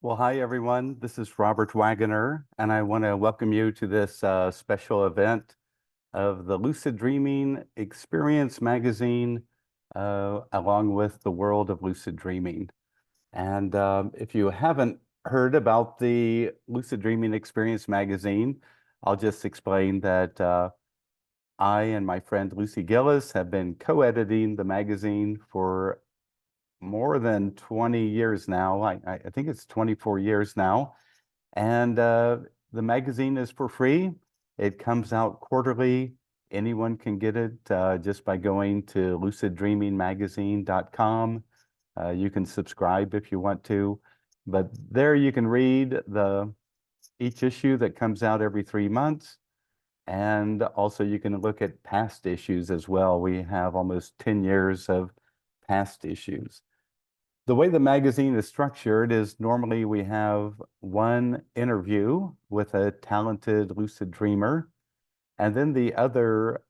Well, hi everyone. This is Robert Waggoner, and I want to welcome you to this special event of the Lucid Dreaming Experience Magazine, along with the world of lucid dreaming. And if you haven't heard about the Lucid Dreaming Experience Magazine, I'll just explain that I and my friend Lucy Gillis have been co-editing the magazine for more than 20 years now. I think it's 24 years now. And the magazine is for free. It comes out quarterly. Anyone can get it just by going to luciddreamingmagazine.com. You can subscribe if you want to, but there you can read each issue that comes out every 3 months. And also you can look at past issues as well. We have almost 10 years of past issues. The way the magazine is structured is normally we have one interview with a talented lucid dreamer, and then the other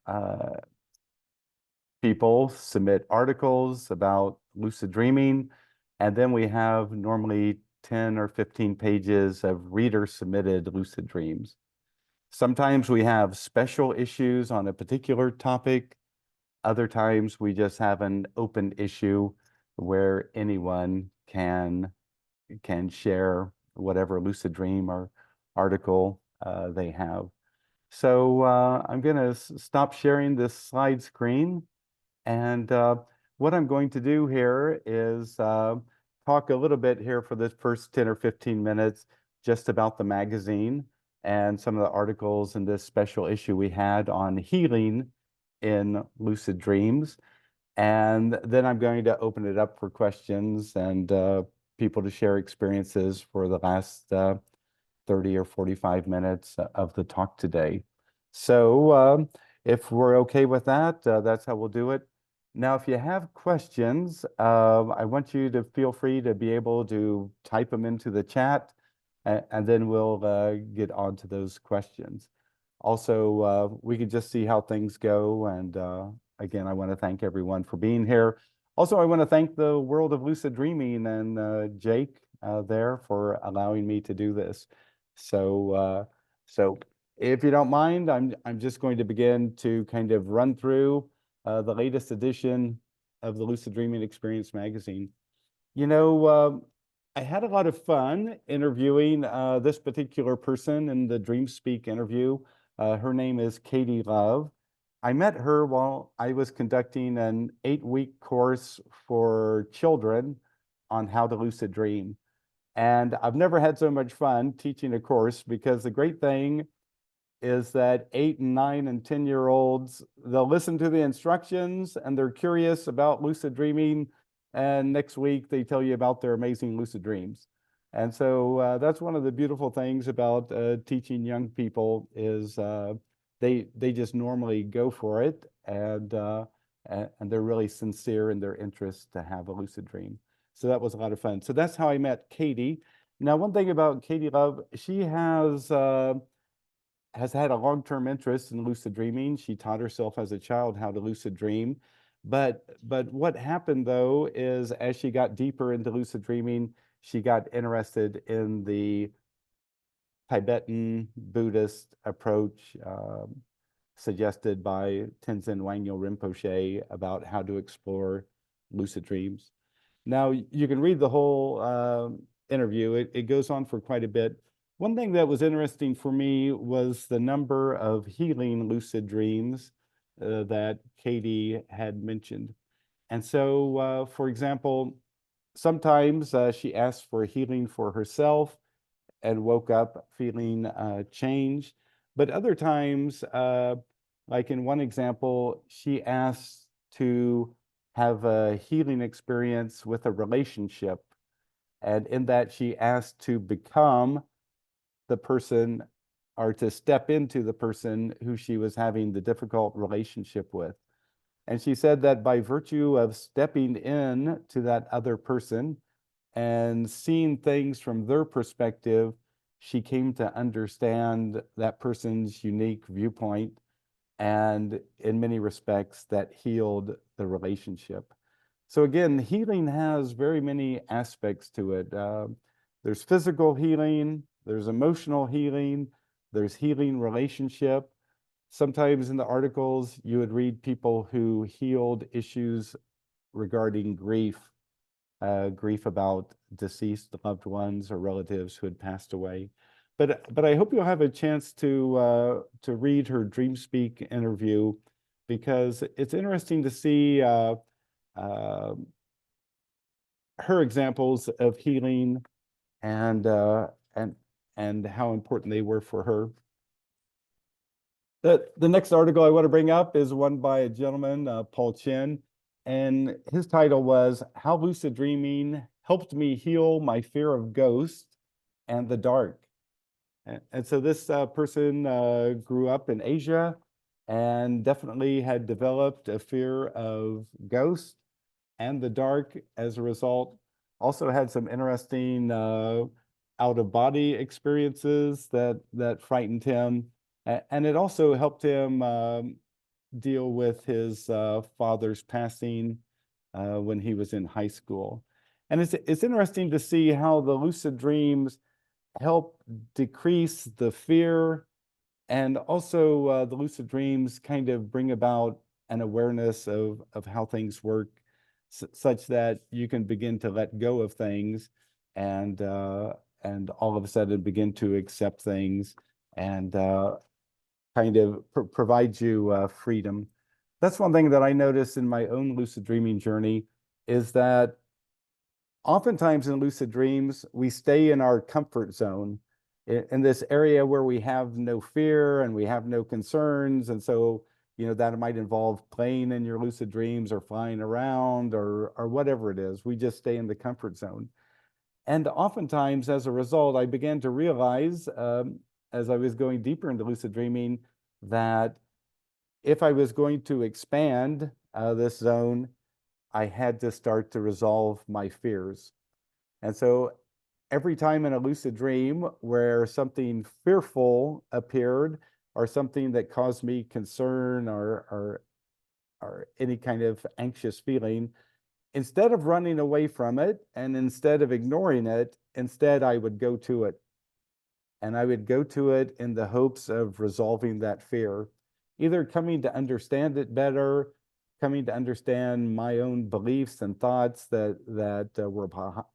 people submit articles about lucid dreaming, and then we have normally 10 or 15 pages of reader submitted lucid dreams. Sometimes we have special issues on a particular topic. Other times we just have an open issue where anyone can share whatever lucid dream or article they have. So I'm going to stop sharing this slide screen. And what I'm going to do here is talk a little bit here for this first 10 or 15 minutes just about the magazine and some of the articles in this special issue we had on healing in lucid dreams. And then I'm going to open it up for questions and people to share experiences for the last 30 or 45 minutes of the talk today. So if we're okay with that, that's how we'll do it. Now, if you have questions, I want you to feel free to be able to type them into the chat, and then we'll get on to those questions. Also, we can just see how things go. And again, I want to thank everyone for being here. Also, I want to thank the world of lucid dreaming and Jake there for allowing me to do this. So if you don't mind, I'm just going to begin to kind of run through the latest edition of the Lucid Dreaming Experience Magazine. You know, I had a lot of fun interviewing this particular person in the DreamSpeak interview. Her name is Katie Love. I met her while I was conducting an 8-week course for children on how to lucid dream. And I've never had so much fun teaching a course, because the great thing is that 8 and 9 and 10-year-olds, they'll listen to the instructions and they're curious about lucid dreaming. And next week they tell you about their amazing lucid dreams. And so that's one of the beautiful things about teaching young people is they just normally go for it, and they're really sincere in their interest to have a lucid dream. So that was a lot of fun. So that's how I met Katie. Now, one thing about Katie Love, she has had a long-term interest in lucid dreaming. She taught herself as a child how to lucid dream. But what happened though is, as she got deeper into lucid dreaming, she got interested in the Tibetan Buddhist approach suggested by Tenzin Wangyal Rinpoche about how to explore lucid dreams. Now, you can read the whole interview. It goes on for quite a bit. One thing that was interesting for me was the number of healing lucid dreams that Katie had mentioned. And so, for example, sometimes she asked for healing for herself and woke up feeling changed. But other times, like in one example, she asked to have a healing experience with a relationship. And in that, she asked to become the person, or to step into the person who she was having the difficult relationship with. And she said that by virtue of stepping in to that other person and seeing things from their perspective, she came to understand that person's unique viewpoint, and in many respects that healed the relationship. So again, healing has very many aspects to it. There's physical healing, there's emotional healing, there's healing relationship. Sometimes in the articles, you would read people who healed issues regarding grief, grief about deceased loved ones or relatives who had passed away. But I hope you'll have a chance to read her DreamSpeak interview, because it's interesting to see her examples of healing and how important they were for her. The next article I want to bring up is one by a gentleman, Paul Chen, and his title was "How Lucid Dreaming Helped Me Heal My Fear of Ghosts and the Dark." And so this person grew up in Asia and definitely had developed a fear of ghosts and the dark as a result. Also had some interesting out-of-body experiences that frightened him. And it also helped him deal with his father's passing when he was in high school. And it's interesting to see how the lucid dreams help decrease the fear, and also the lucid dreams kind of bring about an awareness of how things work, such that you can begin to let go of things and all of a sudden begin to accept things and kind of provide you freedom. That's one thing that I noticed in my own lucid dreaming journey, is that oftentimes in lucid dreams, we stay in our comfort zone, in this area where we have no fear and we have no concerns. And so, that might involve playing in your lucid dreams or flying around or whatever it is. We just stay in the comfort zone. And oftentimes, as a result, I began to realize, as I was going deeper into lucid dreaming, that if I was going to expand this zone, I had to start to resolve my fears. And so every time in a lucid dream where something fearful appeared, or something that caused me concern or any kind of anxious feeling, instead of running away from it and instead of ignoring it, instead I would go to it. And I would go to it in the hopes of resolving that fear, either coming to understand it better, coming to understand my own beliefs and thoughts that were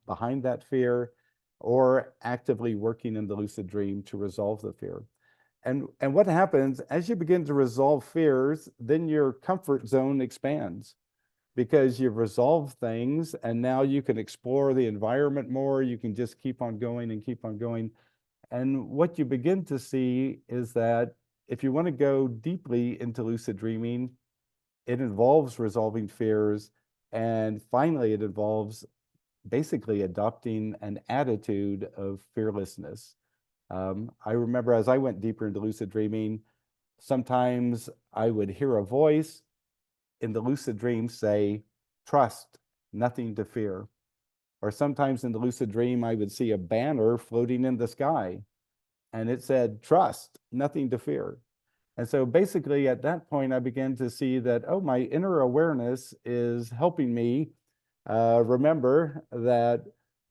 behind that fear, or actively working in the lucid dream to resolve the fear. And what happens as you begin to resolve fears, then your comfort zone expands, because you've resolved things and now you can explore the environment more. You can just keep on going and keep on going. And what you begin to see is that if you want to go deeply into lucid dreaming, it involves resolving fears. And finally, it involves basically adopting an attitude of fearlessness. I remember as I went deeper into lucid dreaming, sometimes I would hear a voice in the lucid dream say, "Trust, nothing to fear." Or sometimes in the lucid dream, I would see a banner floating in the sky, and it said, "Trust, nothing to fear." And so basically at that point, I began to see that, oh, my inner awareness is helping me remember that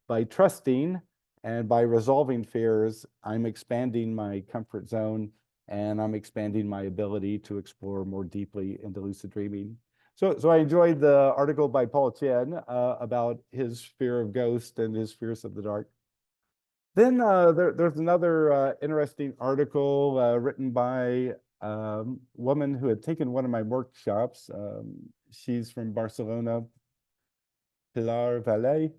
by trusting and by resolving fears, I'm expanding my comfort zone, and I'm expanding my ability to explore more deeply into lucid dreaming. So I enjoyed the article by Paul Chen about his fear of ghosts and his fears of the dark. Then there's another interesting article written by a woman who had taken one of my workshops. She's from Barcelona, Pilar Valle.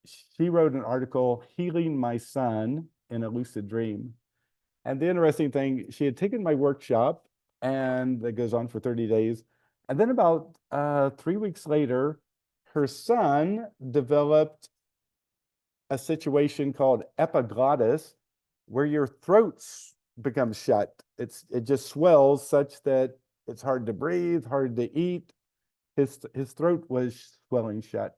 She wrote an article, "Healing My Son in a Lucid Dream." And the interesting thing, she had taken my workshop, and that goes on for 30 days. And then about 3 weeks later, her son developed a situation called epiglottis, where your throat becomes shut. It just swells such that it's hard to breathe, hard to eat. His throat was swelling shut.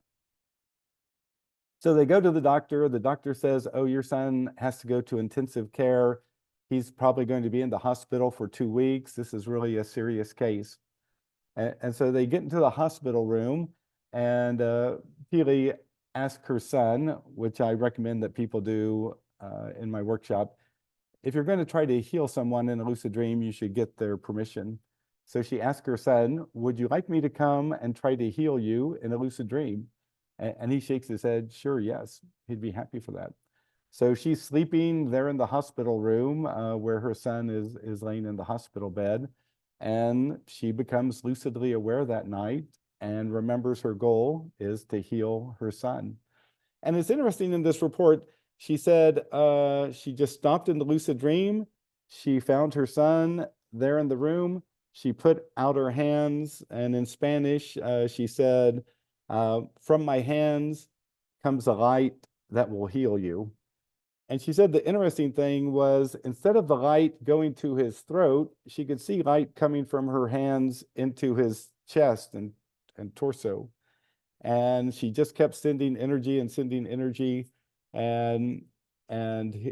So they go to the doctor. The doctor says, "Oh, your son has to go to intensive care. He's probably going to be in the hospital for 2 weeks. This is really a serious case." And so they get into the hospital room, and Pili ask her son, which I recommend that people do in my workshop, if you're going to try to heal someone in a lucid dream, you should get their permission. So she asked her son, would you like me to come and try to heal you in a lucid dream? And he shakes his head, sure, yes, he'd be happy for that. So she's sleeping there in the hospital room where her son is laying in the hospital bed. And she becomes lucidly aware that night and remembers her goal is to heal her son. And it's interesting in this report, she said she just stopped in the lucid dream. She found her son there in the room. She put out her hands, and in Spanish, she said, from my hands comes a light that will heal you. And she said the interesting thing was instead of the light going to his throat, she could see light coming from her hands into his chest and torso. And she just kept sending energy and sending energy, and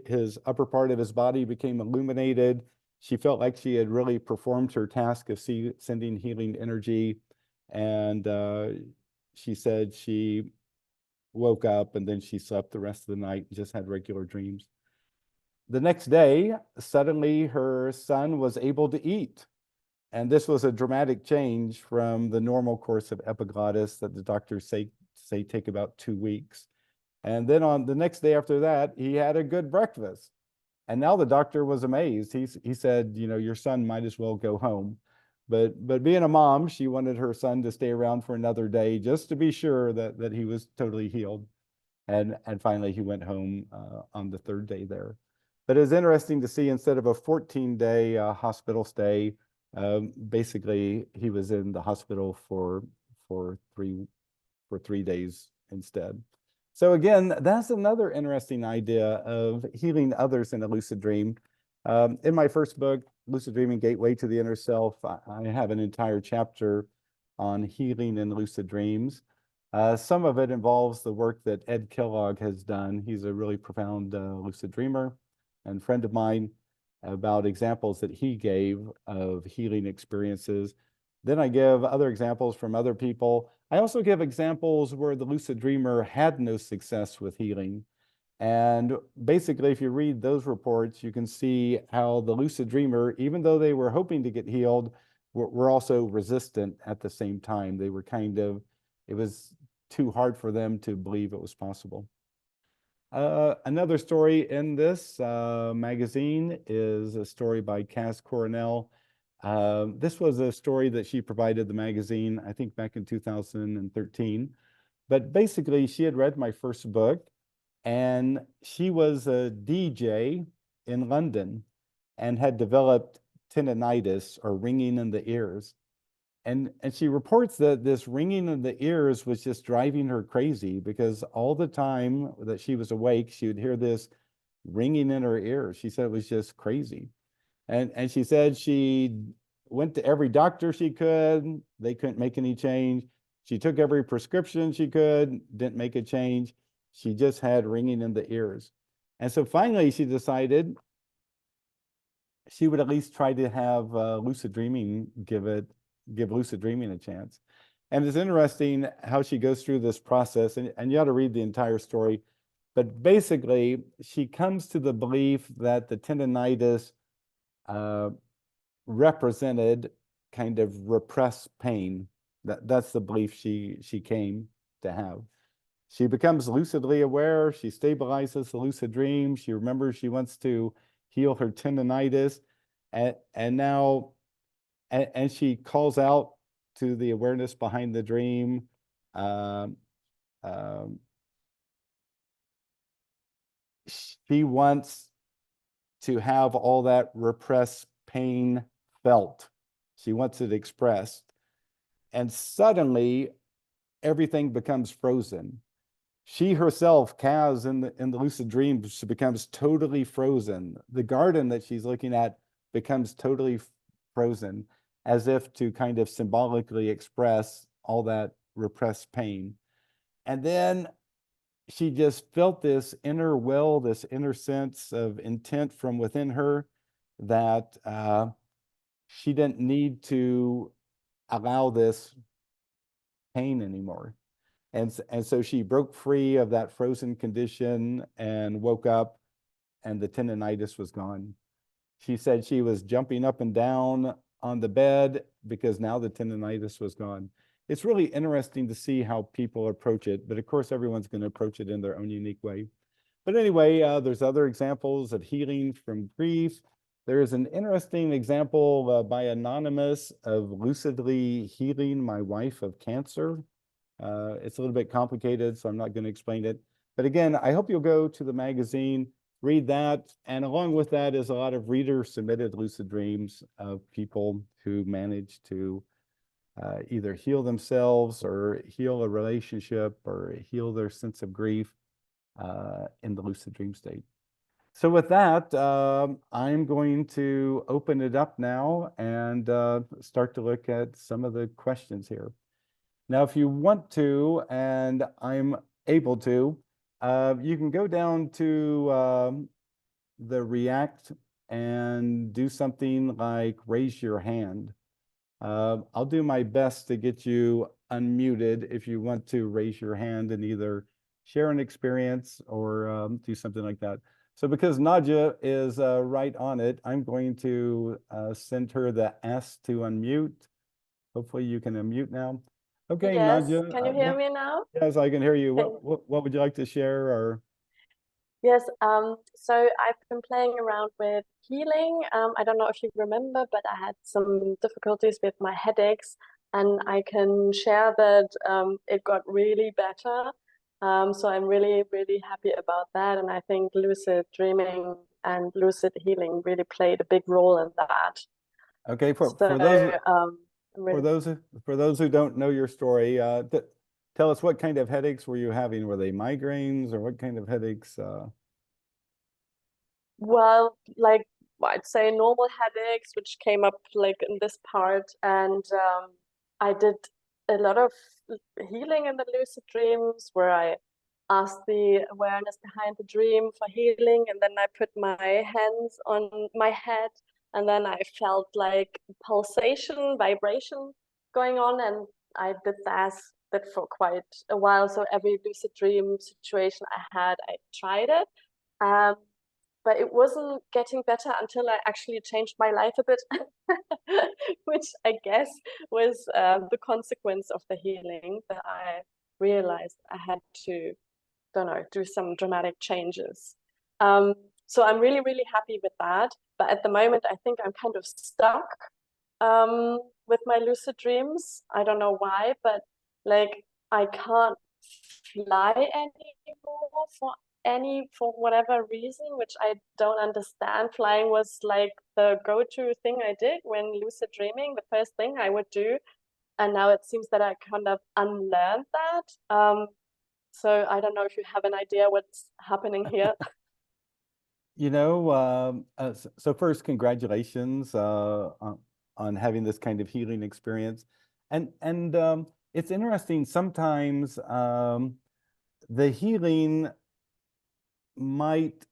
his upper part of his body became illuminated. She felt like she had really performed her task of sending healing energy. And she said she woke up and then she slept the rest of the night and just had regular dreams. The next day, suddenly her son was able to eat. And this was a dramatic change from the normal course of epiglottis that the doctors say take about 2 weeks. And then on the next day after that, he had a good breakfast. And now the doctor was amazed. He said, you know, your son might as well go home. But being a mom, she wanted her son to stay around for another day just to be sure that he was totally healed. And finally he went home on the 3rd day there. But it's interesting to see instead of a 14-day hospital stay, basically he was in the hospital for 3 days instead. So again, that's another interesting idea of healing others in a lucid dream. In my first book, Lucid Dreaming: Gateway to the Inner Self, I have an entire chapter on healing in lucid dreams. Some of it involves the work that Ed Kellogg has done. He's a really profound lucid dreamer and friend of mine, about examples that he gave of healing experiences. Then I give other examples from other people. I also give examples where the lucid dreamer had no success with healing. And basically, if you read those reports, you can see how the lucid dreamer, even though they were hoping to get healed, were also resistant at the same time. They were it was too hard for them to believe it was possible. Another story in this magazine is a story by Cass Coronel. This was a story that she provided the magazine, I think back in 2013. But basically, she had read my first book, and she was a DJ in London and had developed tinnitus, or ringing in the ears. And she reports that this ringing in the ears was just driving her crazy because all the time that she was awake, she would hear this ringing in her ears. She said it was just crazy. And she said she went to every doctor she could. They couldn't make any change. She took every prescription she could, didn't make a change. She just had ringing in the ears. And so finally she decided she would at least try to have lucid dreaming give lucid dreaming a chance. And it's interesting how she goes through this process, and you ought to read the entire story. But basically, she comes to the belief that the tendinitis represented kind of repressed pain. That's the belief she came to have. She becomes lucidly aware. She stabilizes the lucid dream. She remembers she wants to heal her tendinitis, and now and she calls out to the awareness behind the dream. Um, um, she wants to have all that repressed pain felt. She wants it expressed. And suddenly, everything becomes frozen. She herself, Kaz, in the lucid dream, she becomes totally frozen. The garden that she's looking at becomes totally frozen, as if to kind of symbolically express all that repressed pain. And then she just felt this inner will, this inner sense of intent from within her that she didn't need to allow this pain anymore. And so she broke free of that frozen condition and woke up, and the tendonitis was gone. She said she was jumping up and down on the bed because now the tendonitis was gone. It's really interesting to see how people approach it, but of course everyone's going to approach it in their own unique way. But anyway, there's other examples of healing from grief. There's an interesting example by Anonymous of lucidly healing my wife of cancer. It's a little bit complicated, so I'm not going to explain it. But again, I hope you'll go to the magazine, read that. And along with that is a lot of reader-submitted lucid dreams of people who managed to either heal themselves or heal a relationship or heal their sense of grief in the lucid dream state. So with that, I'm going to open it up now and start to look at some of the questions here. Now, if you want to, and I'm able to, you can go down to the React and do something like raise your hand. I'll do my best to get you unmuted if you want to raise your hand and either share an experience or do something like that. So because Nadja is right on it, I'm going to send her the ask to unmute. Hopefully you can unmute now. Okay, Yes, Nadja. can you hear me now? Yes, I can hear you. Okay. What would you like to share? Or Yes, so I've been playing around with healing. I don't know if you remember, but I had some difficulties with my headaches, and I can share that it got really better. So I'm really, really happy about that. And I think lucid dreaming and lucid healing really played a big role in that. okay, for Really, those who don't know your story, tell us what kind of headaches were you having? Were they migraines or what kind of headaches? well, like I'd say normal headaches, which came up like in this part, and I did a lot of healing in the lucid dreams where I asked the awareness behind the dream for healing, and then I put my hands on my head, and then I felt like pulsation, vibration going on, and I did that for quite a while. So every lucid dream situation I had, I tried it. Um, but it wasn't getting better until I actually changed my life a bit, which I guess was the consequence of the healing that I realized I had to, don't know, do some dramatic changes. So I'm really, really happy with that. But at the moment, I think I'm kind of stuck with my lucid dreams. I don't know why, but like I can't fly anymore for whatever reason, which I don't understand. Flying was like the go-to thing I did when lucid dreaming, the first thing I would do. And now it seems that I kind of unlearned that. So I don't know if you have an idea what's happening here. You know, so first, congratulations on having this kind of healing experience. And it's interesting, sometimes the healing might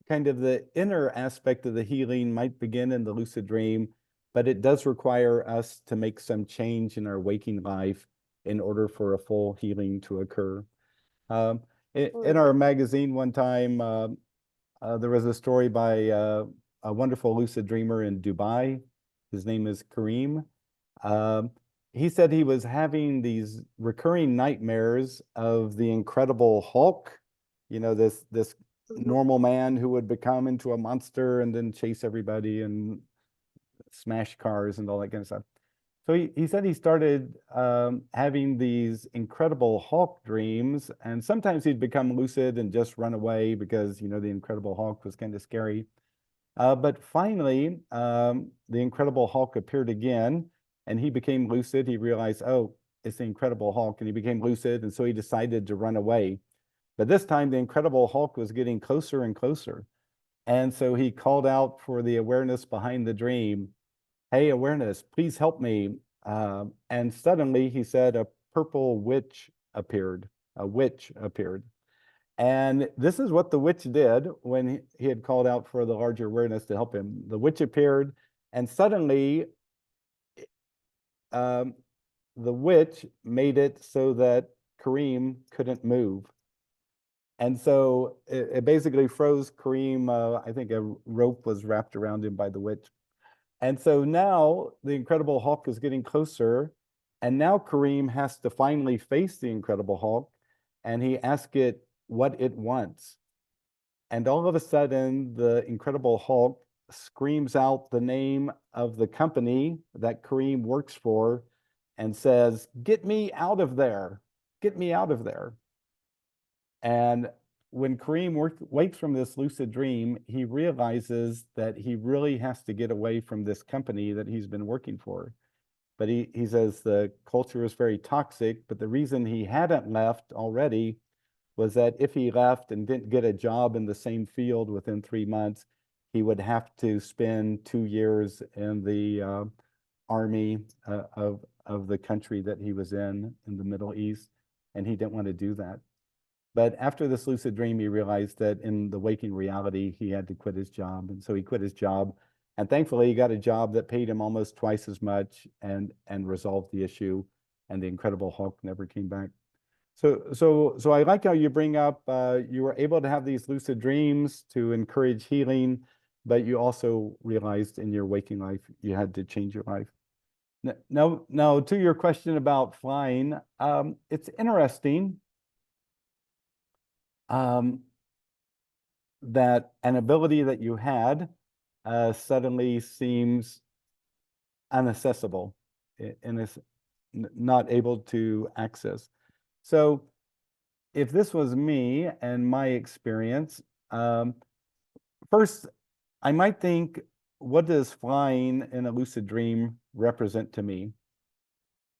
the inner aspect of the healing might begin in the lucid dream, but it does require us to make some change in our waking life in order for a full healing to occur. In our magazine one time, there was a story by a wonderful lucid dreamer in Dubai. His name is Kareem. He said he was having these recurring nightmares of the Incredible Hulk, you know, this normal man who would become into a monster and then chase everybody and smash cars and all that kind of stuff. So he said he started having these Incredible Hulk dreams, and sometimes he'd become lucid and just run away because, you know, the Incredible Hulk was kind of scary. But finally, the Incredible Hulk appeared again, and he became lucid. He realized, oh, it's the Incredible Hulk, and he became lucid, and so he decided to run away. But this time, the Incredible Hulk was getting closer and closer. And so he called out for the awareness behind the dream, hey, awareness, please help me. And suddenly he said a purple witch appeared, a witch appeared. And this is what the witch did when he had called out for the larger awareness to help him. The witch appeared, and suddenly the witch made it so that Kareem couldn't move. And so it basically froze Kareem. I think a rope was wrapped around him by the witch. And so now the Incredible Hulk is getting closer. And now Kareem has to finally face the Incredible Hulk. And he asks it what it wants. And all of a sudden, the Incredible Hulk screams out the name of the company that Kareem works for and says, "Get me out of there. Get me out of there." And when Kareem wakes from this lucid dream, he realizes that he really has to get away from this company that he's been working for. But he says the culture is very toxic, but the reason he hadn't left already was that if he left and didn't get a job in the same field within 3 months, he would have to spend 2 years in the army of the country that he was in the Middle East, and he didn't want to do that. But after this lucid dream, he realized that in the waking reality, he had to quit his job. And so he quit his job. And thankfully, he got a job that paid him almost twice as much and resolved the issue. And the Incredible Hulk never came back. So I like how you bring up, you were able to have these lucid dreams to encourage healing, but you also realized in your waking life, you had to change your life. Now to your question about flying, it's interesting that an ability that you had suddenly seems inaccessible and is not able to access. So if this was me and my experience, first, I might think, what does flying in a lucid dream represent to me?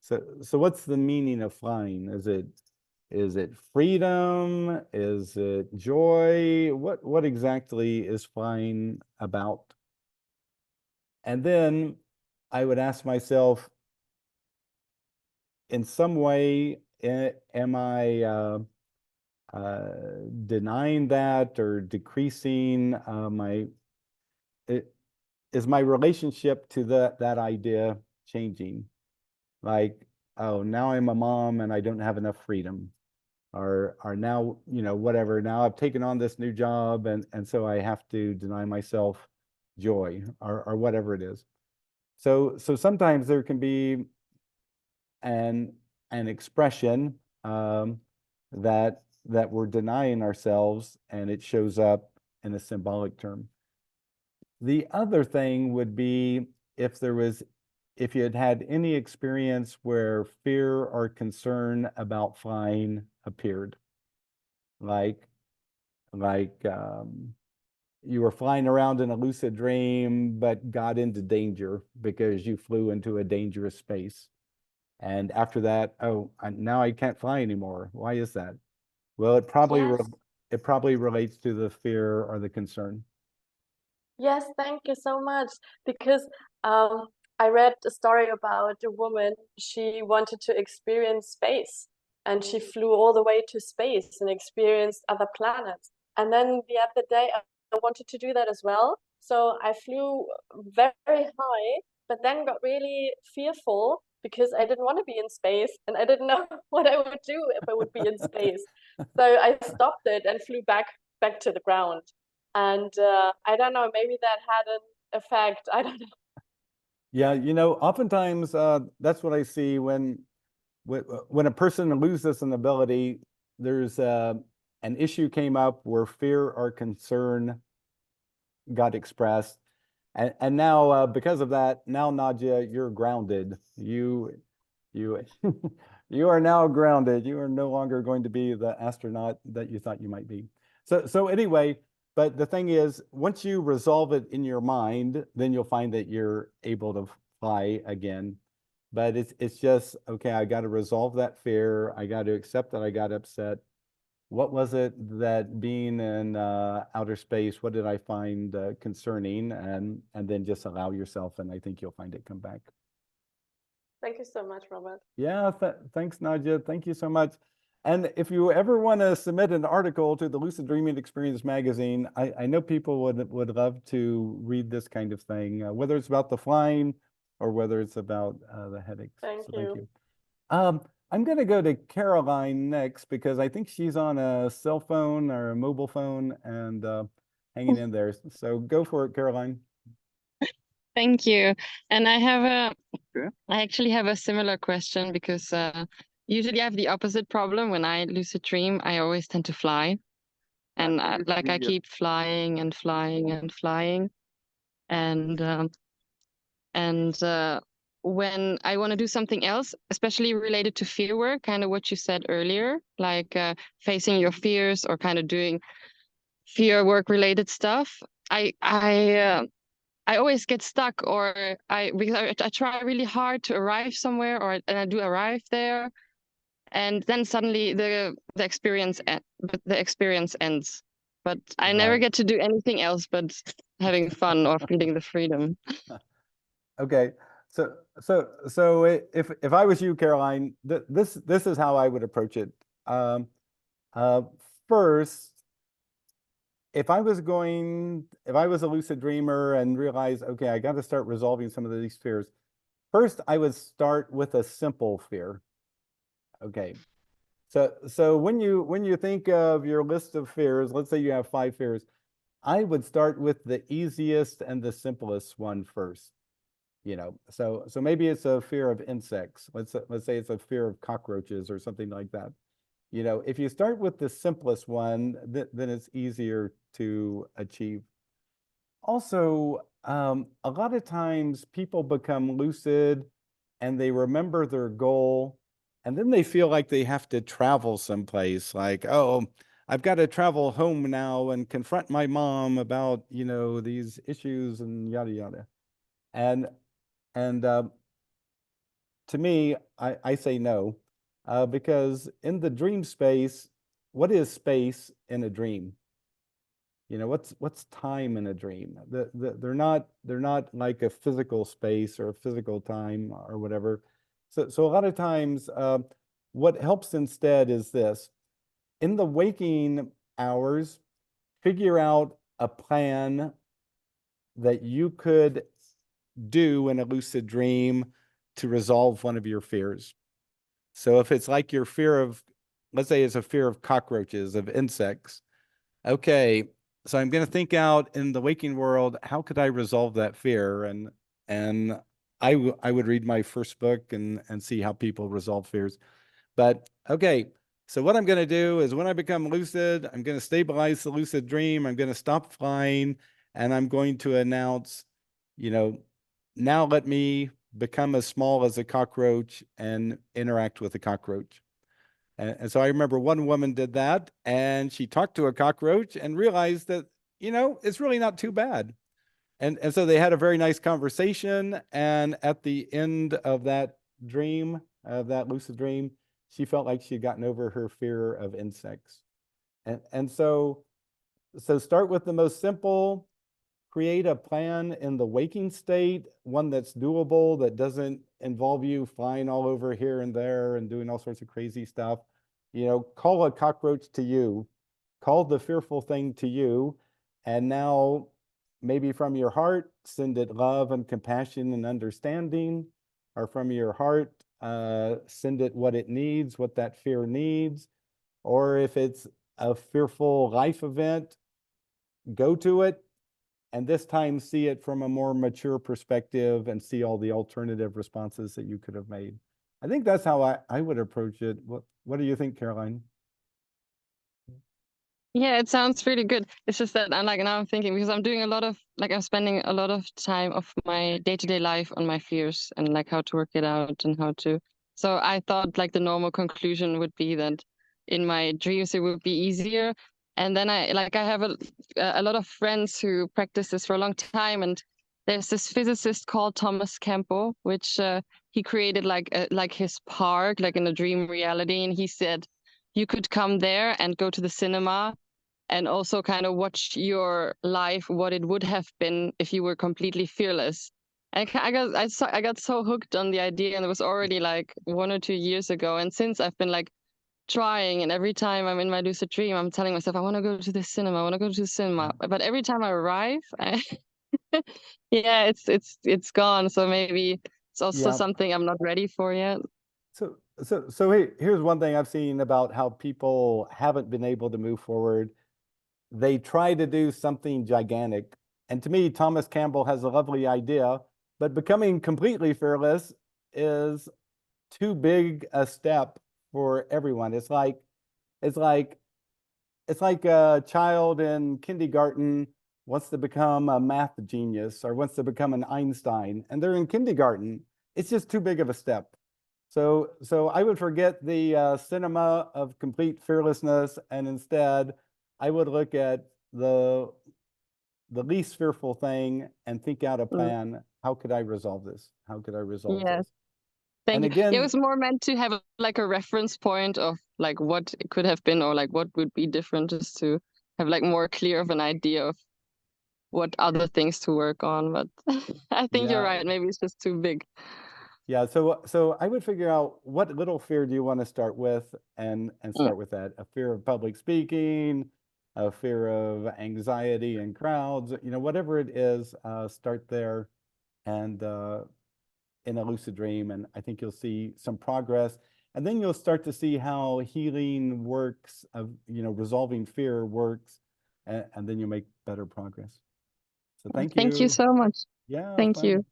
So what's the meaning of flying? Is it freedom? Is it joy? What exactly is flying about? And then I would ask myself, in some way, am I denying that or decreasing is my relationship to that idea changing? Like, oh, now I'm a mom and I don't have enough freedom. Or now, whatever, now I've taken on this new job and so I have to deny myself joy or whatever it is. So sometimes there can be an expression that we're denying ourselves, and it shows up in a symbolic term. The other thing would be if you had had any experience where fear or concern about flying appeared, like you were flying around in a lucid dream, but got into danger because you flew into a dangerous space. And after that, now I can't fly anymore. Why is that? Well, it probably relates to the fear or the concern. Yes, thank you so much. Because I read a story about a woman. She wanted to experience space, and she flew all the way to space and experienced other planets. And then the other day, I wanted to do that as well. So I flew very high, but then got really fearful because I didn't want to be in space and I didn't know what I would do if I would be in space. So I stopped it and flew back to the ground. And I don't know, maybe that had an effect. I don't know. Yeah, oftentimes that's what I see when a person loses an ability. There's an issue came up where fear or concern got expressed, and now because of that, now Nadia, you're grounded. You you are now grounded. You are no longer going to be the astronaut that you thought you might be. So anyway. But the thing is, once you resolve it in your mind, then you'll find that you're able to fly again. But it's just, okay, I got to resolve that fear. I got to accept that I got upset. What was it that being in outer space, what did I find concerning? And then just allow yourself, and I think you'll find it come back. Thank you so much, Robert. Yeah, thanks, Nadia. Thank you so much. And if you ever want to submit an article to the Lucid Dreaming Experience Magazine, I know people would love to read this kind of thing, whether it's about the flying or whether it's about the headaches. Thank So you. thank you. I'm going to go to Caroline next because I think she's on a cell phone or a mobile phone and hanging in there. So go for it, Caroline. Thank you. And I actually have a similar question because usually I have the opposite problem. When I lucid dream, I always tend to fly. And I keep flying and flying and flying. And when I want to do something else, especially related to fear work, kind of what you said earlier, like facing your fears or kind of doing fear work related stuff, I always get stuck, or because I try really hard to arrive somewhere, and I do arrive there, and then suddenly the experience ends. But I never get to do anything else but having fun or feeling the freedom. Okay. So if I was you, Caroline, this is how I would approach it. First, if I was a lucid dreamer and realized, okay, I got to start resolving some of these fears. First, I would start with a simple fear. Okay. So when you think of your list of fears, let's say you have 5 fears, I would start with the easiest and the simplest one first. So maybe it's a fear of insects. Let's say it's a fear of cockroaches or something like that. If you start with the simplest one, then it's easier to achieve. Also, a lot of times people become lucid and they remember their goal, and then they feel like they have to travel someplace, like, oh, I've got to travel home now and confront my mom about, these issues and yada, yada. And to me, I say no, because in the dream space, what is space in a dream? What's time in a dream? They're not like a physical space or a physical time or whatever. So a lot of times, what helps instead is this: in the waking hours, figure out a plan that you could do in a lucid dream to resolve one of your fears. So if it's like your fear of, let's say it's a fear of cockroaches, of insects. Okay, so I'm going to think out in the waking world, how could I resolve that fear? And I would read my first book and see how people resolve fears. But okay, so what I'm going to do is when I become lucid, I'm going to stabilize the lucid dream. I'm going to stop flying, and I'm going to announce, now let me become as small as a cockroach and interact with a cockroach. And so I remember one woman did that, and she talked to a cockroach and realized that, it's really not too bad. And so they had a very nice conversation. And at the end of that dream, of that lucid dream, she felt like she had gotten over her fear of insects. And so start with the most simple, create a plan in the waking state, one that's doable, that doesn't involve you flying all over here and there and doing all sorts of crazy stuff. Call a cockroach to you, call the fearful thing to you, and now maybe from your heart, send it love and compassion and understanding, or from your heart, send it what it needs, what that fear needs. Or if it's a fearful life event, go to it, and this time see it from a more mature perspective and see all the alternative responses that you could have made. I think that's how I would approach it. What do you think, Caroline? Yeah, it sounds really good. It's just that now I'm thinking, because I'm doing I'm spending a lot of time of my day-to-day life on my fears and like how to work it out and how to. So I thought like the normal conclusion would be that in my dreams it would be easier. And then I have a lot of friends who practice this for a long time, and there's this physicist called Thomas Campbell, which he created like his park, like in a dream reality, and he said you could come there and go to the cinema and also kind of watch your life, what it would have been if you were completely fearless. And I got so hooked on the idea, and it was already like 1 or 2 years ago. And since I've been like trying, and every time I'm in my lucid dream, I'm telling myself, I want to go to the cinema, I want to go to the cinema. But every time I arrive, yeah, it's gone. So maybe it's also something I'm not ready for yet. So here's one thing I've seen about how people haven't been able to move forward. They try to do something gigantic. And to me, Thomas Campbell has a lovely idea, but becoming completely fearless is too big a step for everyone. It's like a child in kindergarten wants to become a math genius or wants to become an Einstein, and they're in kindergarten. It's just too big of a step. So I would forget the cinema of complete fearlessness, and instead I would look at the least fearful thing and think out a plan. How could I resolve this? How could I resolve Yes. this? Thank And you. again, It was more meant to have like a reference point of like what it could have been or like what would be different, just to have like more clear of an idea of what other things to work on. But I think you're Yeah. right. Maybe it's just too big. Yeah, so I would figure out what little fear do you want to start with and start with that. A fear of public speaking, a fear of anxiety in crowds, whatever it is, start there and in a lucid dream, and I think you'll see some progress. And then you'll start to see how healing works, of resolving fear works, and then you'll make better progress. So thank you. Thank you so much. Yeah, Thank fun. you.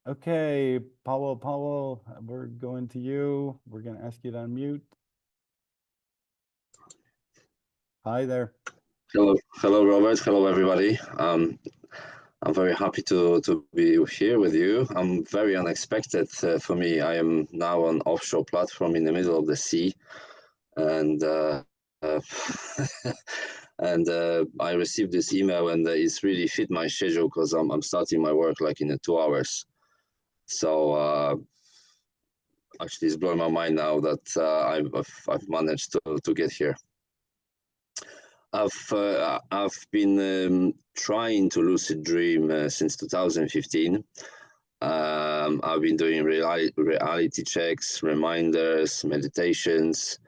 Okay, Paulo, we're going to you. We're going to ask you to unmute. Hi there. Hello, Robert. Hello, everybody. I'm very happy to be here with you. I'm very unexpected for me. I am now on offshore platform in the middle of the sea, and I received this email, and it's really fit my schedule because I'm starting my work like in 2 hours. So actually, it's blowing my mind now that I've managed to get here. I've been trying to lucid dream since 2015. I've been doing reality checks, reminders, meditations.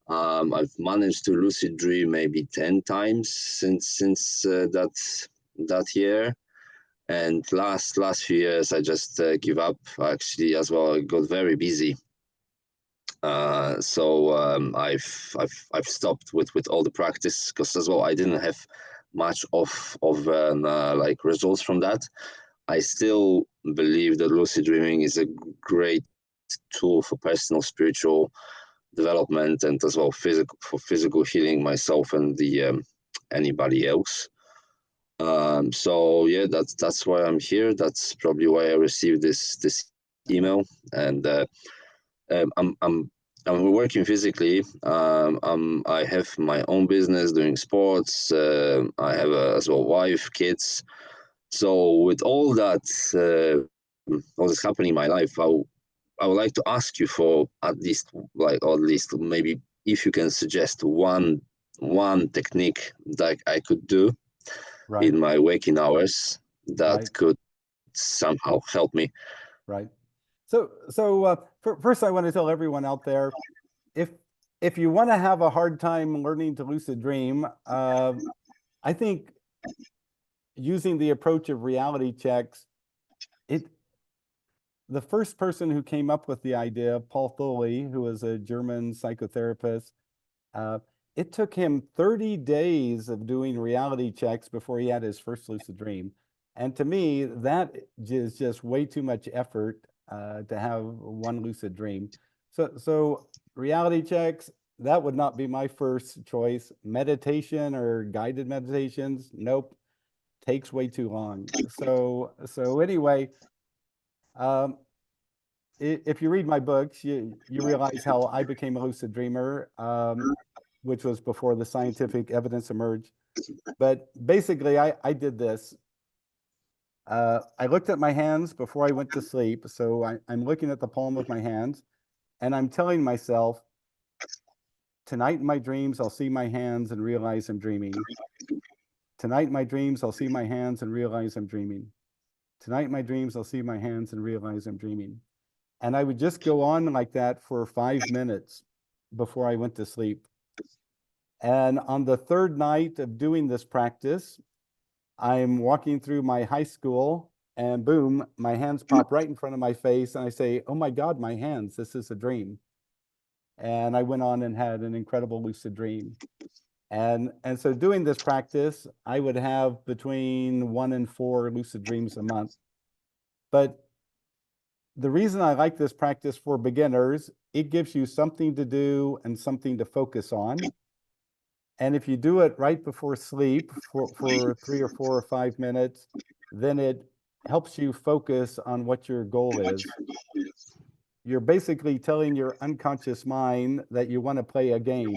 I've managed to lucid dream maybe 10 times since that year. And last few years, I just give up. Actually, as well, I got very busy. So I've stopped with all the practice because as well I didn't have much of like results from that. I still believe that lucid dreaming is a great tool for personal spiritual development and as well physical healing myself and the anybody else. So yeah, that's why I'm here. That's probably why I received this email, and I'm working physically. I have my own business doing sports. I have as well wife, kids. So with all that, all this happening in my life, I would like to ask you for at least maybe if you can suggest one technique that I could do in my waking hours that could somehow help me. Right. So first, I want to tell everyone out there, if you want to have a hard time learning to lucid dream, I think using the approach of reality checks, the first person who came up with the idea, Paul Thole, who was a German psychotherapist, it took him 30 days of doing reality checks before he had his first lucid dream. And to me, that is just way too much effort to have one lucid dream. So reality checks, that would not be my first choice. Meditation or guided meditations, nope, takes way too long. So anyway, if you read my books, you realize how I became a lucid dreamer, which was before the scientific evidence emerged. But basically, I did this. I looked at my hands before I went to sleep. So I'm looking at the palm of my hands, and I'm telling myself, tonight in my dreams, I'll see my hands and realize I'm dreaming. Tonight in my dreams, I'll see my hands and realize I'm dreaming. Tonight in my dreams, I'll see my hands and realize I'm dreaming. And I would just go on like that for 5 minutes before I went to sleep. And on the third night of doing this practice, I'm walking through my high school and boom, my hands pop right in front of my face, and I say, oh my God, my hands, this is a dream. And I went on and had an incredible lucid dream. And so doing this practice, I would have between 1 and 4 lucid dreams a month. But the reason I like this practice for beginners, it gives you something to do and something to focus on. And if you do it right before sleep for 3 or 4 or 5 minutes, then it helps you focus on what your goal is. You're basically telling your unconscious mind that you want to play a game.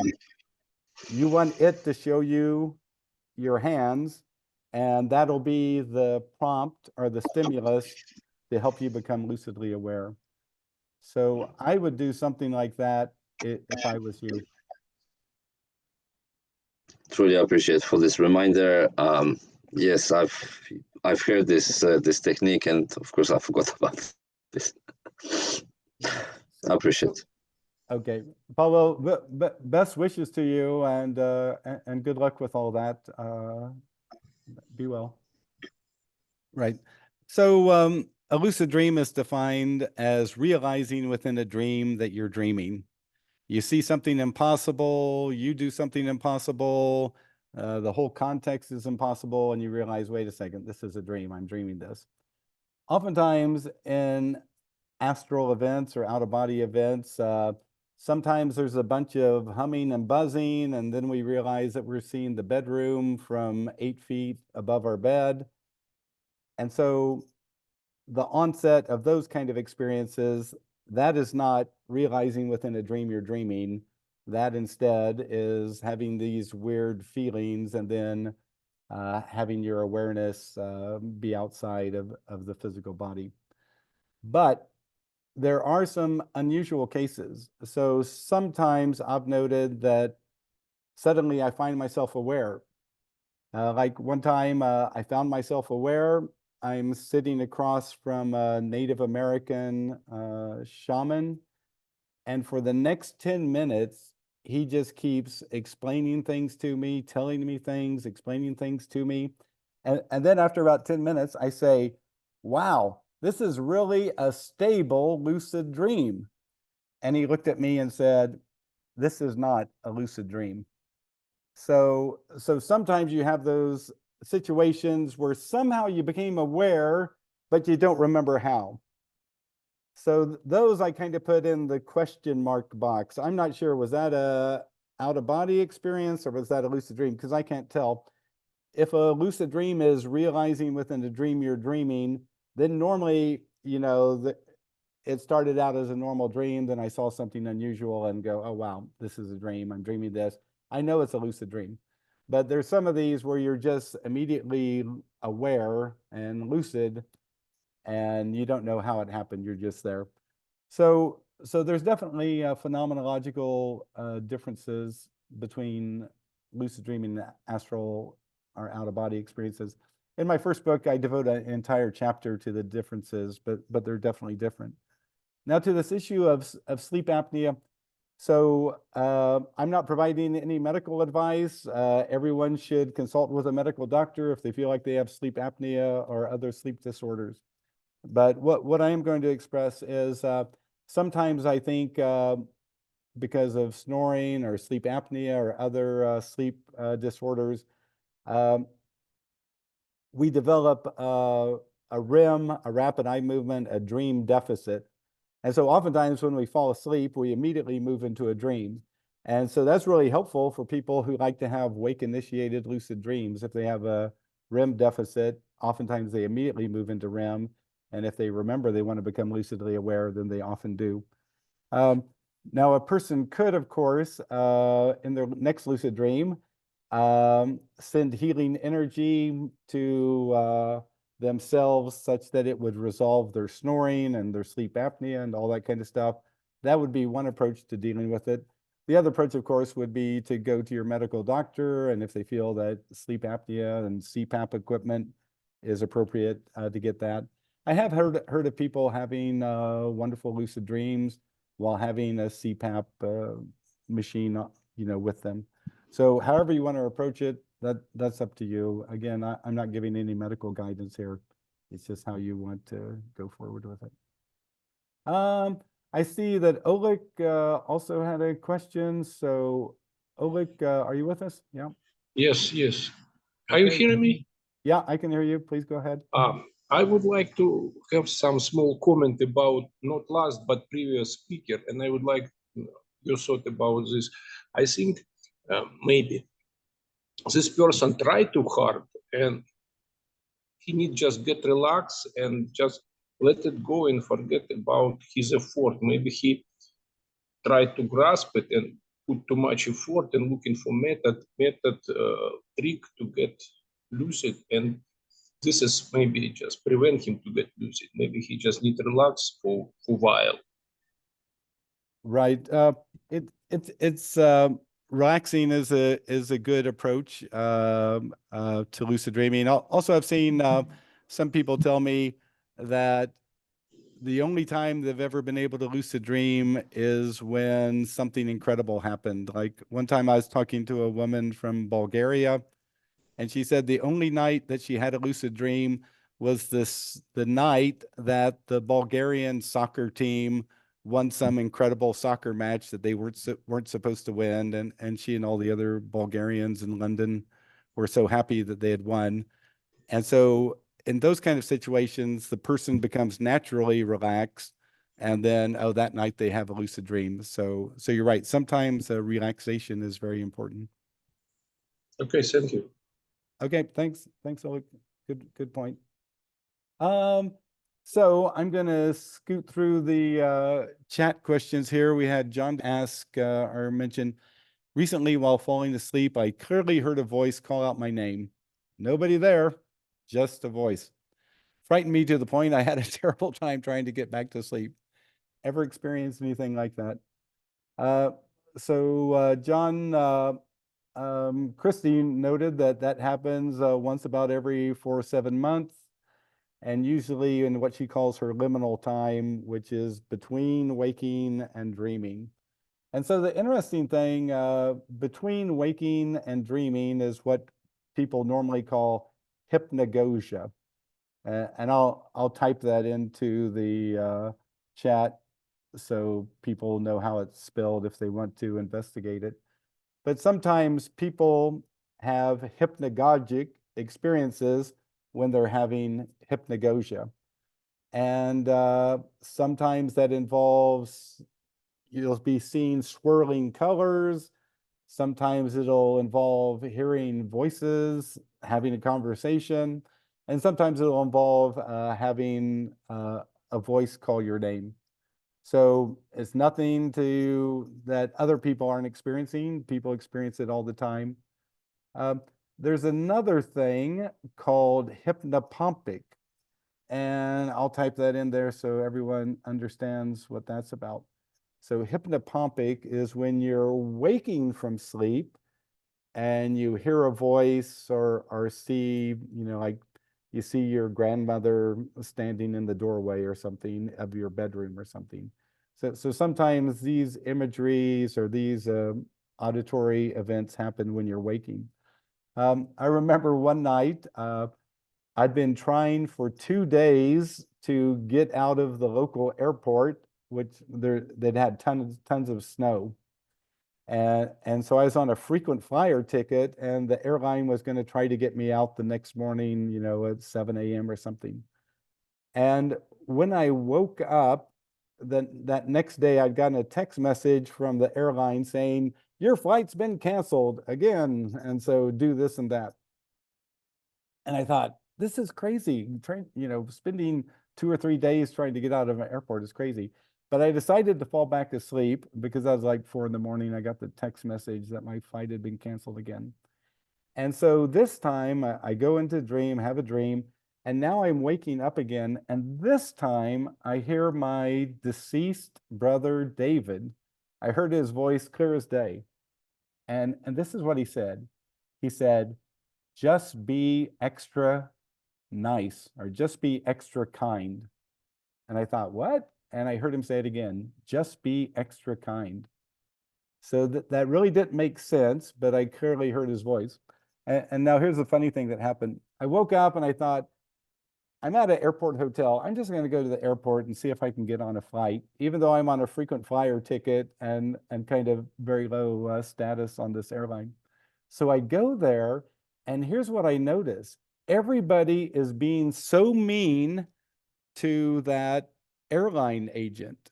You want it to show you your hands, and that'll be the prompt or the stimulus to help you become lucidly aware. So I would do something like that if I was you. Truly appreciate for this reminder. Yes, I've heard this this technique, and of course I forgot about this. I appreciate. Okay, Paulo, best wishes to you, and good luck with all that. Be well. Right. So a lucid dream is defined as realizing within a dream that you're dreaming. You see something impossible, you do something impossible, the whole context is impossible, and you realize, wait a second, this is a dream, I'm dreaming this. Oftentimes in astral events or out-of-body events, sometimes there's a bunch of humming and buzzing, and then we realize that we're seeing the bedroom from 8 feet above our bed. And so the onset of those kind of experiences, that is not realizing within a dream you're dreaming. That instead is having these weird feelings and then having your awareness be outside of the physical body. But there are some unusual cases. So sometimes I've noted that suddenly I find myself aware. Like one time I found myself aware. I'm sitting across from a Native American shaman, and for the next 10 minutes, he just keeps explaining things to me, telling me things, explaining things to me. And then after about 10 minutes, I say, wow, this is really a stable lucid dream. And he looked at me and said, this is not a lucid dream. So sometimes you have those situations where somehow you became aware, but you don't remember how. So those I kind of put in the question mark box. I'm not sure, was that a out-of-body experience or was that a lucid dream? Because I can't tell. If a lucid dream is realizing within a dream you're dreaming, then normally, you know, it started out as a normal dream, then I saw something unusual and go, oh, wow, this is a dream. I'm dreaming this. I know it's a lucid dream. But there's some of these where you're just immediately aware and lucid, and you don't know how it happened. You're just there. So there's definitely phenomenological differences between lucid dreaming and astral or out-of-body experiences. In my first book, I devote an entire chapter to the differences, but they're definitely different. Now to this issue of sleep apnea. So I'm not providing any medical advice. Everyone should consult with a medical doctor if they feel like they have sleep apnea or other sleep disorders. But what I am going to express is sometimes I think because of snoring or sleep apnea or other sleep disorders, we develop a REM, a rapid eye movement, a dream deficit. And so oftentimes when we fall asleep, we immediately move into a dream. And so that's really helpful for people who like to have wake-initiated lucid dreams. If they have a REM deficit, oftentimes they immediately move into REM. And if they remember they want to become lucidly aware, then they often do. Now, a person could, of course, in their next lucid dream, send healing energy to themselves such that it would resolve their snoring and their sleep apnea and all that kind of stuff. That would be one approach to dealing with it. The other approach, of course, would be to go to your medical doctor, and if they feel that sleep apnea and CPAP equipment is appropriate, to get that. I have heard of people having wonderful lucid dreams while having a CPAP machine, you know, with them. So however you want to approach it, that's up to you. Again, I'm not giving any medical guidance here. It's just how you want to go forward with it. I see that Oleg also had a question. So Oleg, are you with us? Yeah. Yes, yes. Are you Okay. hearing me? Yeah, I can hear you. Please go ahead. I would like to have some small comment about not last but previous speaker, and I would like your thought about this. I think maybe this person tried too hard, and he need just get relaxed and just let it go and forget about his effort. Maybe he tried to grasp it and put too much effort and looking for method trick to get lucid, and this is maybe just prevent him to get lucid. Maybe he just need to relax for a while. Right. It's relaxing is a good approach to lucid dreaming. Also, I've seen some people tell me that the only time they've ever been able to lucid dream is when something incredible happened. Like one time I was talking to a woman from Bulgaria, and she said the only night that she had a lucid dream was the night that the Bulgarian soccer team won some incredible soccer match that they weren't supposed to win, and she and all the other Bulgarians in London were so happy that they had won. And so in those kind of situations, the person becomes naturally relaxed, and then that night they have a lucid dream. So you're right. Sometimes relaxation is very important. Okay, thank you. Okay, thanks, Oleg. Good point. So I'm gonna scoot through the chat questions here. We had John ask or mention, recently while falling asleep, I clearly heard a voice call out my name. Nobody there, just a voice. Frightened me to the point I had a terrible time trying to get back to sleep. Ever experienced anything like that? John, Christine noted that happens once about every 4 or 7 months, and usually in what she calls her liminal time, which is between waking and dreaming. And so the interesting thing between waking and dreaming is what people normally call hypnagogia. And I'll type that into the chat so people know how it's spelled if they want to investigate it. But sometimes people have hypnagogic experiences when they're having hypnagogia. And sometimes that involves, you'll be seeing swirling colors. Sometimes it'll involve hearing voices, having a conversation. And sometimes it'll involve having a voice call your name. So it's nothing that other people aren't experiencing. People experience it all the time. There's another thing called hypnopompic, and I'll type that in there so everyone understands what that's about. So hypnopompic is when you're waking from sleep and you hear a voice or see, like you see your grandmother standing in the doorway or something of your bedroom or something. So sometimes these imageries or these auditory events happen when you're waking. I remember one night, I'd been trying for 2 days to get out of the local airport, which they'd had tons of snow. And so I was on a frequent flyer ticket, and the airline was going to try to get me out the next morning, at 7 a.m. or something. And when I woke up, that next day, I'd gotten a text message from the airline saying, your flight's been canceled again, and so do this and that. And I thought, this is crazy. Spending 2 or 3 days trying to get out of an airport is crazy. But I decided to fall back asleep because I was like 4 a.m. I got the text message that my flight had been canceled again. And so this time I go into dream, have a dream, and now I'm waking up again. And this time I hear my deceased brother, David. I heard his voice clear as day. And this is what he said. He said, just be extra nice, or just be extra kind. And I thought, what? And I heard him say it again, just be extra kind. So that really didn't make sense, but I clearly heard his voice. And now here's the funny thing that happened. I woke up and I thought, I'm at an airport hotel. I'm just going to go to the airport and see if I can get on a flight, even though I'm on a frequent flyer ticket and kind of very low status on this airline. So I go there, and here's what I notice. Everybody is being so mean to that airline agent.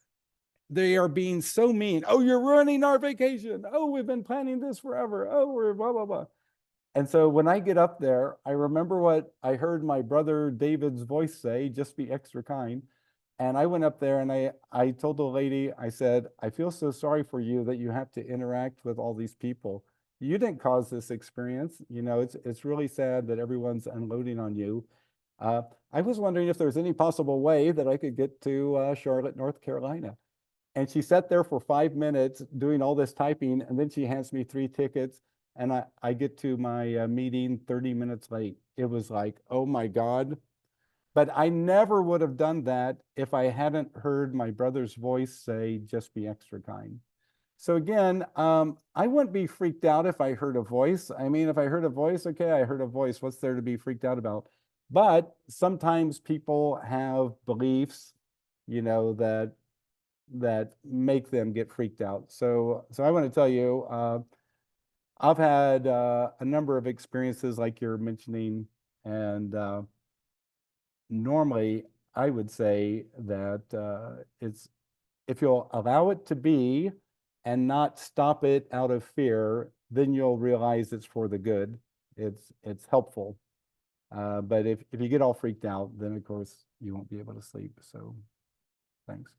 They are being so mean. Oh, you're ruining our vacation. Oh, we've been planning this forever. Oh, we're blah, blah, blah. And so when I get up there, I remember what I heard my brother David's voice say, just be extra kind. And I went up there and I told the lady, I said, I feel so sorry for you that you have to interact with all these people. You didn't cause this experience. You know, it's really sad that everyone's unloading on you. I was wondering if there's any possible way that I could get to Charlotte, North Carolina. And she sat there for 5 minutes doing all this typing, and then she hands me 3 tickets, and I get to my meeting 30 minutes late. It was like, oh my God. But I never would have done that if I hadn't heard my brother's voice say, just be extra kind. So again, I wouldn't be freaked out if I heard a voice. I mean, if I heard a voice, okay, I heard a voice. What's there to be freaked out about? But sometimes people have beliefs, you know, that make them get freaked out. So I want to tell you, I've had a number of experiences like you're mentioning, and normally I would say that it's, if you'll allow it to be and not stop it out of fear, then you'll realize it's for the good. It's helpful. But if you get all freaked out, then of course you won't be able to sleep. So thanks.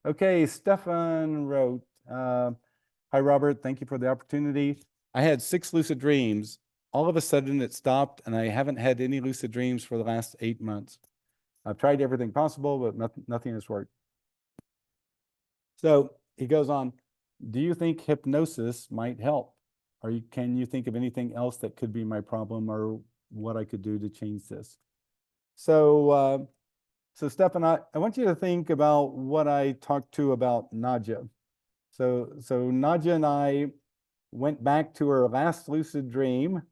Okay, Stefan wrote, hi, Robert, thank you for the opportunity. I had 6 lucid dreams. All of a sudden it stopped, and I haven't had any lucid dreams for the last 8 months. I've tried everything possible, but nothing has worked. So he goes on, do you think hypnosis might help? Or can you think of anything else that could be my problem, or what I could do to change this? So, Stefan, I want you to think about what I talked to about Nadja. So Nadja and I went back to her last lucid dream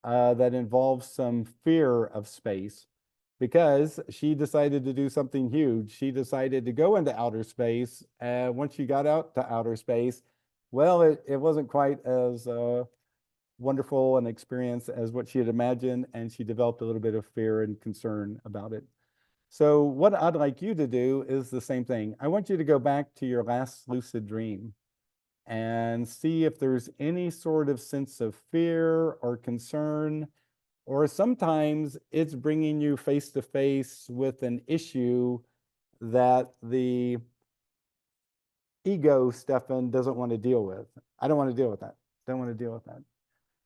that involves some fear of space, because she decided to do something huge. She decided to go into outer space. And once she got out to outer space, well, it wasn't quite as wonderful an experience as what she had imagined, and she developed a little bit of fear and concern about it. So what I'd like you to do is the same thing. I want you to go back to your last lucid dream and see if there's any sort of sense of fear or concern, or sometimes it's bringing you face to face with an issue that the ego, Stefan, doesn't want to deal with. I don't want to deal with that. Don't want to deal with that.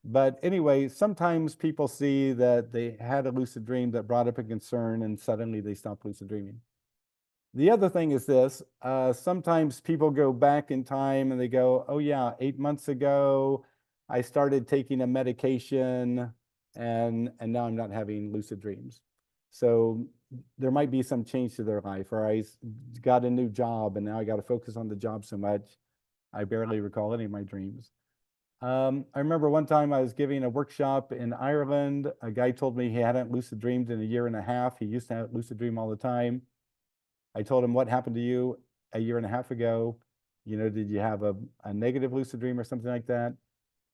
But anyway, sometimes people see that they had a lucid dream that brought up a concern, and suddenly they stop lucid dreaming. The other thing is this, sometimes people go back in time and they go, oh yeah, 8 months ago, I started taking a medication and now I'm not having lucid dreams. So there might be some change to their life, or I got a new job and now I got to focus on the job so much, I barely recall any of my dreams. I remember one time I was giving a workshop in Ireland. A guy told me he hadn't lucid dreamed in a year and a half. He used to have lucid dream all the time. I told him, what happened to you a year and a half ago? You know, did you have a negative lucid dream or something like that?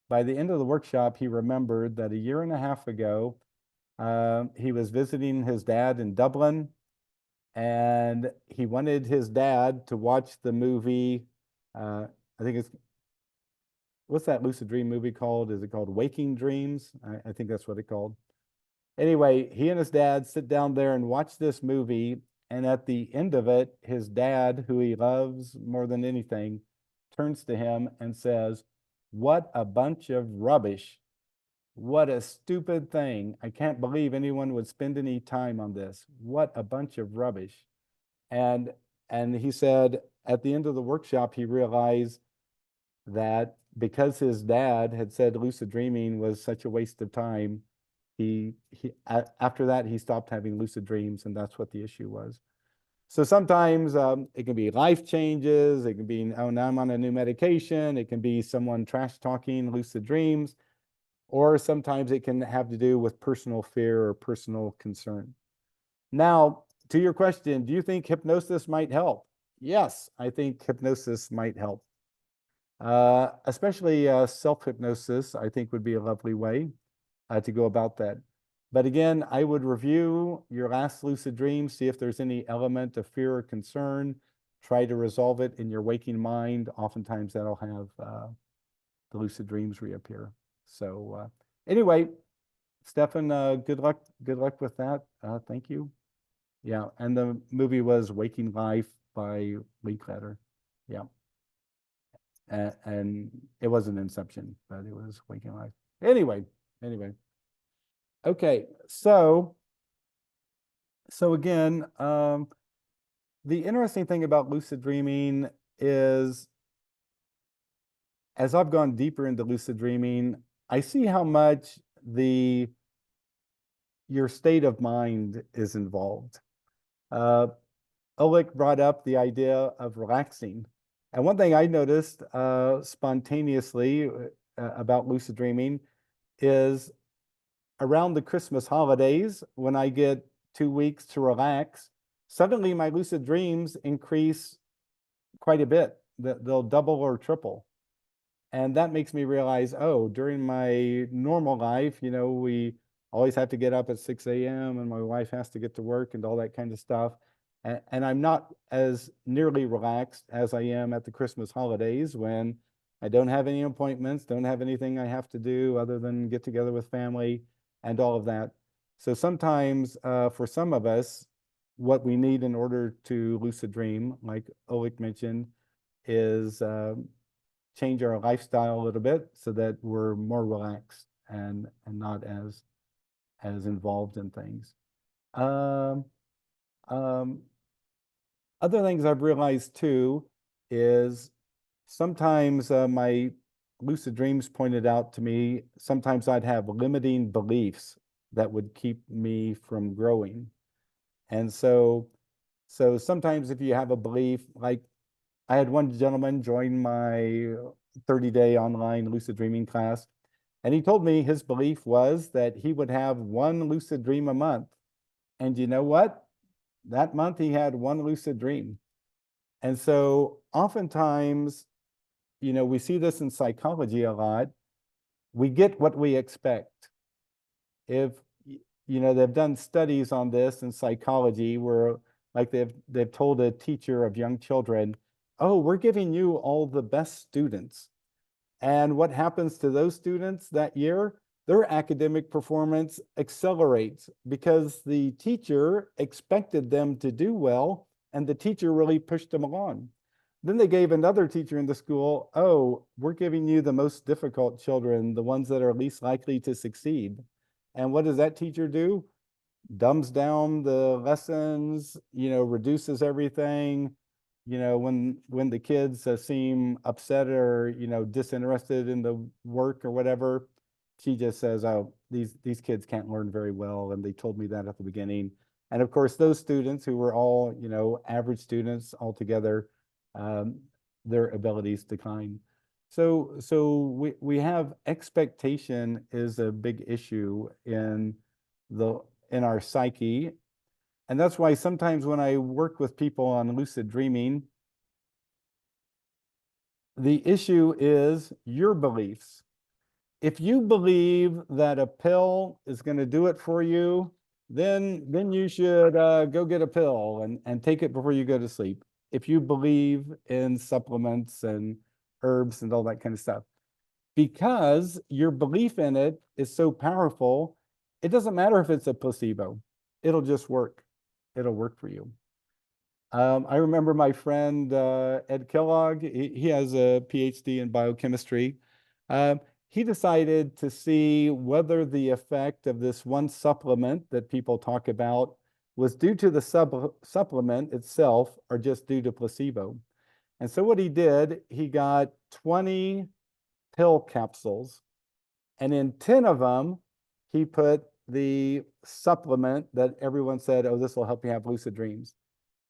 By the end of the workshop, he remembered that a year and a half ago, he was visiting his dad in Dublin, and he wanted his dad to watch the movie. I think it's, what's that lucid dream movie called? Is it called Waking Dreams? I think that's what it's called. Anyway, he and his dad sit down there and watch this movie. And at the end of it, his dad, who he loves more than anything, turns to him and says, what a bunch of rubbish. What a stupid thing. I can't believe anyone would spend any time on this. What a bunch of rubbish. And he said at the end of the workshop, he realized that because his dad had said lucid dreaming was such a waste of time, after that, he stopped having lucid dreams, and that's what the issue was. So sometimes it can be life changes. It can be, oh, now I'm on a new medication. It can be someone trash talking lucid dreams, or sometimes it can have to do with personal fear or personal concern. Now, to your question, do you think hypnosis might help? Yes, I think hypnosis might help. Especially self-hypnosis, I think would be a lovely way to go about that. But again, I would review your last lucid dream, see if there's any element of fear or concern, try to resolve it in your waking mind. Oftentimes that'll have the lucid dreams reappear. So anyway, Stefan, good luck with that. Thank you. Yeah, and the movie was Waking Life by Linklater. Yeah. And it wasn't Inception, but it was Waking Life. Anyway. Okay, so again, the interesting thing about lucid dreaming is, as I've gone deeper into lucid dreaming, I see how much your state of mind is involved. Oleg brought up the idea of relaxing. And one thing I noticed spontaneously about lucid dreaming is around the Christmas holidays, when I get 2 weeks to relax, suddenly my lucid dreams increase quite a bit. They'll double or triple. And that makes me realize, oh, during my normal life, we always have to get up at 6 a.m. and my wife has to get to work and all that kind of stuff. And I'm not as nearly relaxed as I am at the Christmas holidays, when I don't have any appointments, don't have anything I have to do other than get together with family and all of that. So sometimes for some of us, what we need in order to lucid dream, like Oleg mentioned, is change our lifestyle a little bit so that we're more relaxed and not as involved in things. Other things I've realized too is sometimes my lucid dreams pointed out to me, sometimes I'd have limiting beliefs that would keep me from growing. And so sometimes if you have a belief, like I had one gentleman join my 30-day online lucid dreaming class, and he told me his belief was that he would have one lucid dream a month. And you know what? That month he had one lucid dream. And so oftentimes, we see this in psychology a lot. We get what we expect. If, they've done studies on this in psychology where, like, they've told a teacher of young children, oh, we're giving you all the best students. And what happens to those students that year? Their academic performance accelerates because the teacher expected them to do well, and the teacher really pushed them along. Then they gave another teacher in the school, oh, we're giving you the most difficult children, the ones that are least likely to succeed. And what does that teacher do? Dumbs down the lessons, reduces everything. When the kids seem upset or, disinterested in the work or whatever, she just says, oh, these kids can't learn very well. And they told me that at the beginning. And of course, those students who were all, average students altogether, their abilities decline. So we have expectation is a big issue in our psyche. And that's why sometimes when I work with people on lucid dreaming, the issue is your beliefs. If you believe that a pill is going to do it for you, then you should go get a pill and take it before you go to sleep. If you believe in supplements and herbs and all that kind of stuff, because your belief in it is so powerful, it doesn't matter if it's a placebo, it'll just work. It'll work for you. I remember my friend Ed Kellogg, he has a PhD in biochemistry. He decided to see whether the effect of this one supplement that people talk about was due to the supplement itself or just due to placebo. And so what he did, he got 20 pill capsules, and in 10 of them, he put the supplement that everyone said, oh, this will help you have lucid dreams.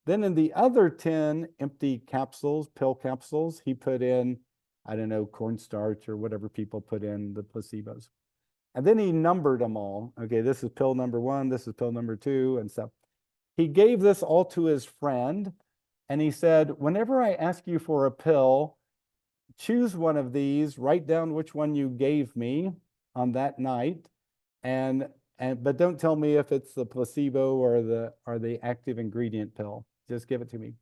Then in the other 10 empty capsules, pill capsules, he put in, I don't know, cornstarch or whatever people put in the placebos. And then he numbered them all. Okay, this is pill number 1, this is pill number 2, and stuff. he gave this all to his friend, and he said, whenever I ask you for a pill, choose one of these, write down which one you gave me on that night, but don't tell me if it's the placebo or the active ingredient pill. Just give it to me.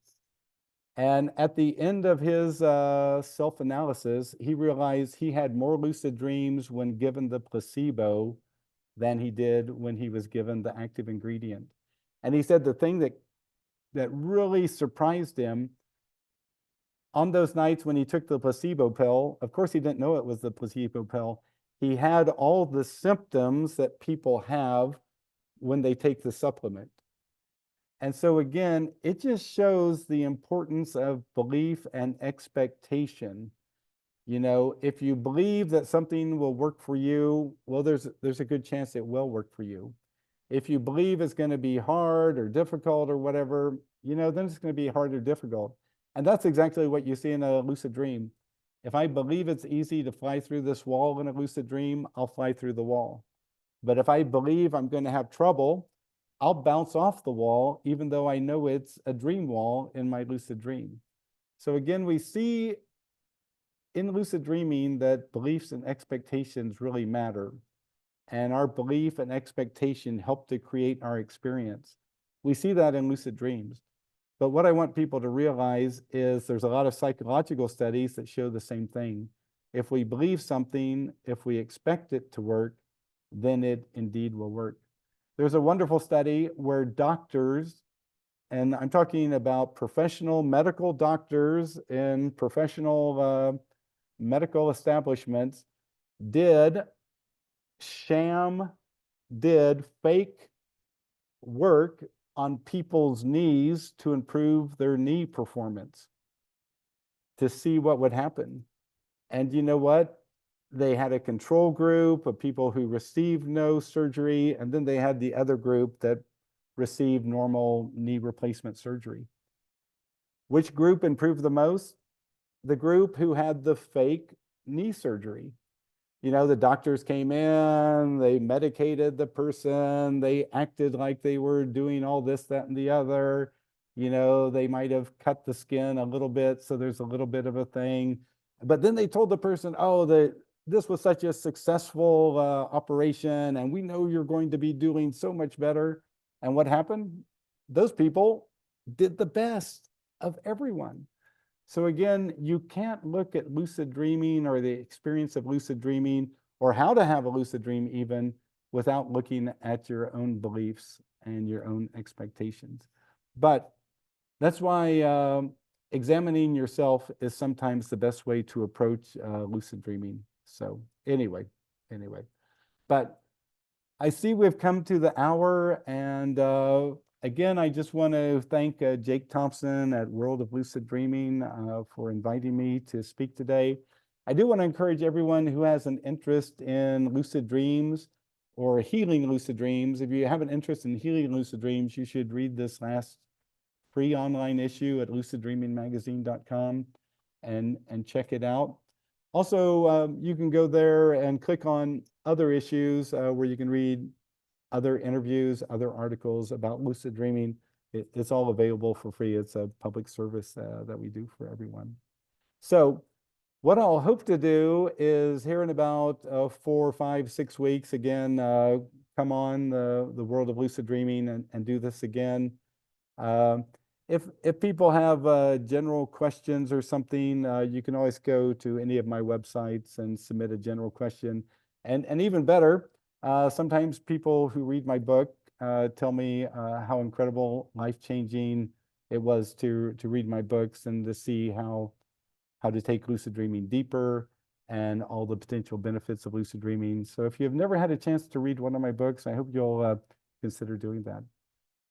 And at the end of his self-analysis, he realized he had more lucid dreams when given the placebo than he did when he was given the active ingredient. And he said the thing that really surprised him on those nights when he took the placebo pill, of course he didn't know it was the placebo pill, he had all the symptoms that people have when they take the supplement. And so again, it just shows the importance of belief and expectation. You know, if you believe that something will work for you, well, there's a good chance it will work for you. If you believe it's going to be hard or difficult or whatever, you know, then it's going to be hard or difficult. And that's exactly what you see in a lucid dream. If I believe it's easy to fly through this wall in a lucid dream, I'll fly through the wall. But if I believe I'm going to have trouble, I'll bounce off the wall, even though I know it's a dream wall in my lucid dream. So again, we see in lucid dreaming that beliefs and expectations really matter. And our belief and expectation help to create our experience. We see that in lucid dreams. But what I want people to realize is there's a lot of psychological studies that show the same thing. If we believe something, if we expect it to work, then it indeed will work. There's a wonderful study where doctors, and I'm talking about professional medical doctors in professional medical establishments, did fake work on people's knees to improve their knee performance, to see what would happen. And you know what? They had a control group of people who received no surgery, and then they had the other group that received normal knee replacement surgery. Which group improved the most? The group who had the fake knee surgery. You know, the doctors came in, they medicated the person, they acted like they were doing all this, that, and the other. You know, they might have cut the skin a little bit, so there's a little bit of a thing. But then they told the person, oh, this was such a successful operation, and we know you're going to be doing so much better. And what happened? Those people did the best of everyone. So again, you can't look at lucid dreaming or the experience of lucid dreaming or how to have a lucid dream even without looking at your own beliefs and your own expectations. But that's why examining yourself is sometimes the best way to approach lucid dreaming. So anyway, but I see we've come to the hour, and again, I just want to thank Jake Thompson at World of Lucid Dreaming for inviting me to speak today. I do want to encourage everyone who has an interest in lucid dreams or healing lucid dreams. If you have an interest in healing lucid dreams, you should read this last free online issue at luciddreamingmagazine.com and check it out. Also, you can go there and click on other issues where you can read other interviews, other articles about lucid dreaming. It's all available for free. It's a public service that we do for everyone. So what I'll hope to do is here in about 4, 5, 6 weeks, again, come on the World of Lucid Dreaming and do this again. If people have general questions or something, you can always go to any of my websites and submit a general question. And even better, sometimes people who read my book tell me how incredible, life-changing it was to read my books and to see how to take lucid dreaming deeper and all the potential benefits of lucid dreaming. So if you've never had a chance to read one of my books, I hope you'll consider doing that.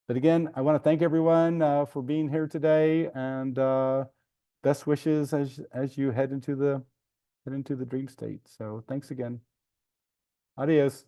But again, I want to thank everyone for being here today, and best wishes as you head into the dream state. So thanks again. Adios.